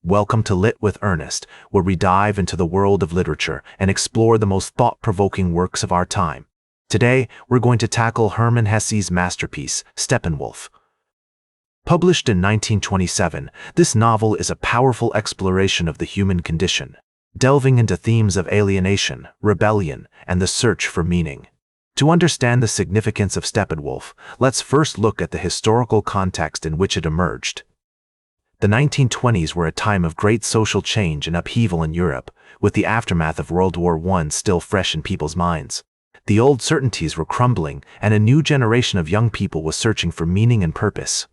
Welcome to Lit with Ernest, where we dive into the world of literature and explore the most thought-provoking works of our time. Today, we're going to tackle Hermann Hesse's masterpiece, Steppenwolf. Published in 1927, this novel is a powerful exploration of the human condition, delving into themes of alienation, rebellion, and the search for meaning. To understand the significance of Steppenwolf, let's first look at the historical context in which it emerged. The 1920s were a time of great social change and upheaval in Europe, with the aftermath of World War I still fresh in people's minds. The old certainties were crumbling, and a new generation of young people was searching for meaning and purpose.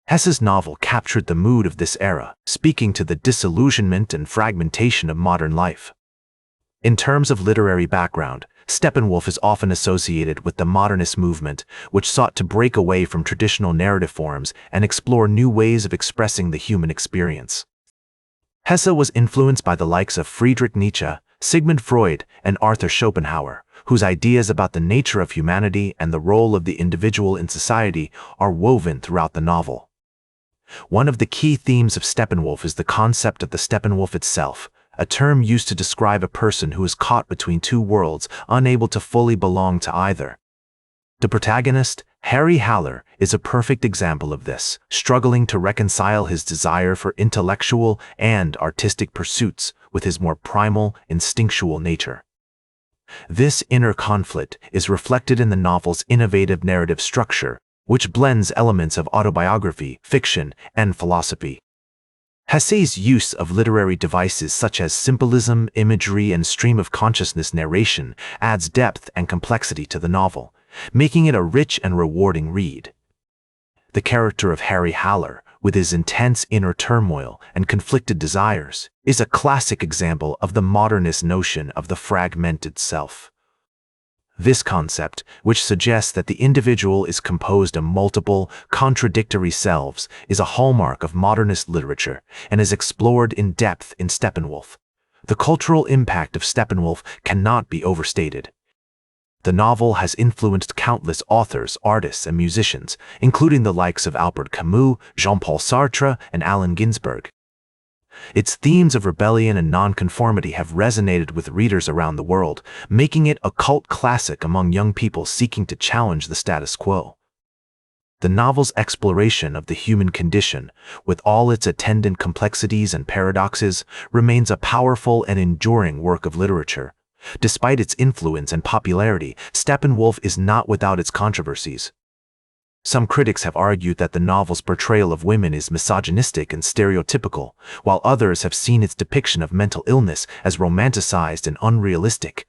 Hesse's novel captured the mood of this era, speaking to the disillusionment and fragmentation of modern life. In terms of literary background, Steppenwolf is often associated with the modernist movement, which sought to break away from traditional narrative forms and explore new ways of expressing the human experience. Hesse was influenced by the likes of Friedrich Nietzsche, Sigmund Freud, and Arthur Schopenhauer, whose ideas about the nature of humanity and the role of the individual in society are woven throughout the novel. One of the key themes of Steppenwolf is the concept of the Steppenwolf itself, a term used to describe a person who is caught between two worlds, unable to fully belong to either. The protagonist, Harry Haller, is a perfect example of this, struggling to reconcile his desire for intellectual and artistic pursuits with his more primal, instinctual nature. This inner conflict is reflected in the novel's innovative narrative structure, which blends elements of autobiography, fiction, and philosophy. Hesse's use of literary devices such as symbolism, imagery, and stream-of-consciousness narration adds depth and complexity to the novel, making it a rich and rewarding read. The character of Harry Haller, with his intense inner turmoil and conflicted desires, is a classic example of the modernist notion of the fragmented self. This concept, which suggests that the individual is composed of multiple, contradictory selves, is a hallmark of modernist literature and is explored in depth in Steppenwolf. The cultural impact of Steppenwolf cannot be overstated. The novel has influenced countless authors, artists, and musicians, including the likes of Albert Camus, Jean-Paul Sartre, and Allen Ginsberg. Its themes of rebellion and nonconformity have resonated with readers around the world, making it a cult classic among young people seeking to challenge the status quo. The novel's exploration of the human condition, with all its attendant complexities and paradoxes, remains a powerful and enduring work of literature. Despite its influence and popularity, Steppenwolf is not without its controversies. Some critics have argued that the novel's portrayal of women is misogynistic and stereotypical, while others have seen its depiction of mental illness as romanticized and unrealistic.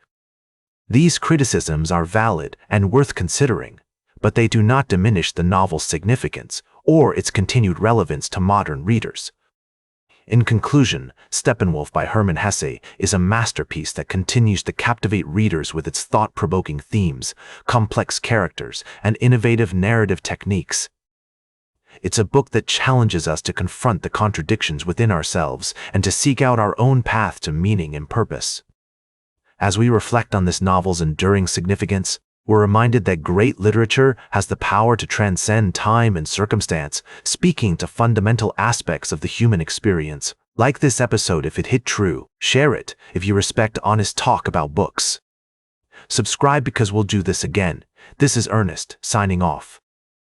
These criticisms are valid and worth considering, but they do not diminish the novel's significance or its continued relevance to modern readers. In conclusion, Steppenwolf by Hermann Hesse is a masterpiece that continues to captivate readers with its thought-provoking themes, complex characters, and innovative narrative techniques. It's a book that challenges us to confront the contradictions within ourselves and to seek out our own path to meaning and purpose. As we reflect on this novel's enduring significance, we're reminded that great literature has the power to transcend time and circumstance, speaking to fundamental aspects of the human experience. Like this episode if it hit true, share it if you respect honest talk about books. Subscribe because we'll do this again. This is Ernest, signing off.